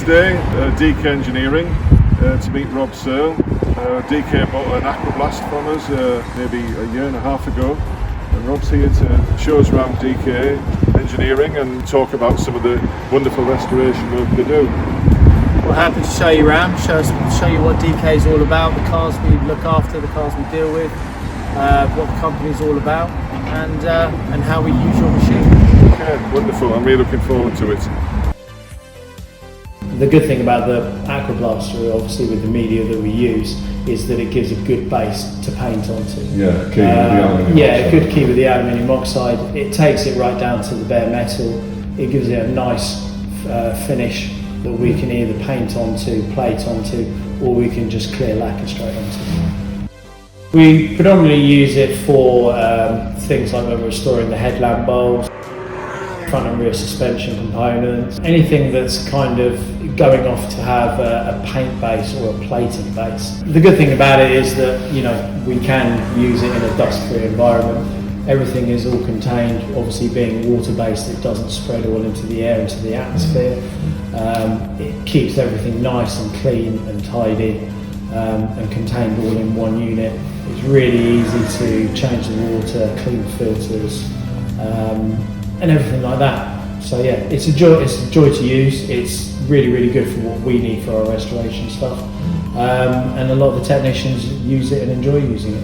today, DK Engineering, to meet Rob Searle. DK bought an Aquablast from us maybe a year and a half ago, and Rob's here to show us around DK Engineering and talk about some of the wonderful restoration work they do. We're happy to show you around, show you what DK is all about, the cars we look after, the cars we deal with, what the company's all about, and how we use your machine. Okay, wonderful. I'm really looking forward to it. The good thing about the Aquablast, obviously with the media that we use, is that it gives a good base to paint onto. Yeah, key with the aluminium oxide. Good key with the aluminium oxide. It takes it right down to the bare metal. It gives it a nice finish that we can either paint onto, plate onto, or we can just clear lacquer straight onto. We predominantly use it for things like when we're restoring the headlamp bulbs, front and rear suspension components, anything that's kind of going off to have a paint base or a plating base. The good thing about it is that we can use it in a dust-free environment. Everything is all contained, obviously being water-based, it doesn't spread all into the air, into the atmosphere. It keeps everything nice and clean and tidy and contained all in one unit. It's really easy to change the water, clean filters, and everything like that. So yeah, it's a joy to use. It's really good for what we need for our restoration stuff. And a lot of the technicians use it and enjoy using it.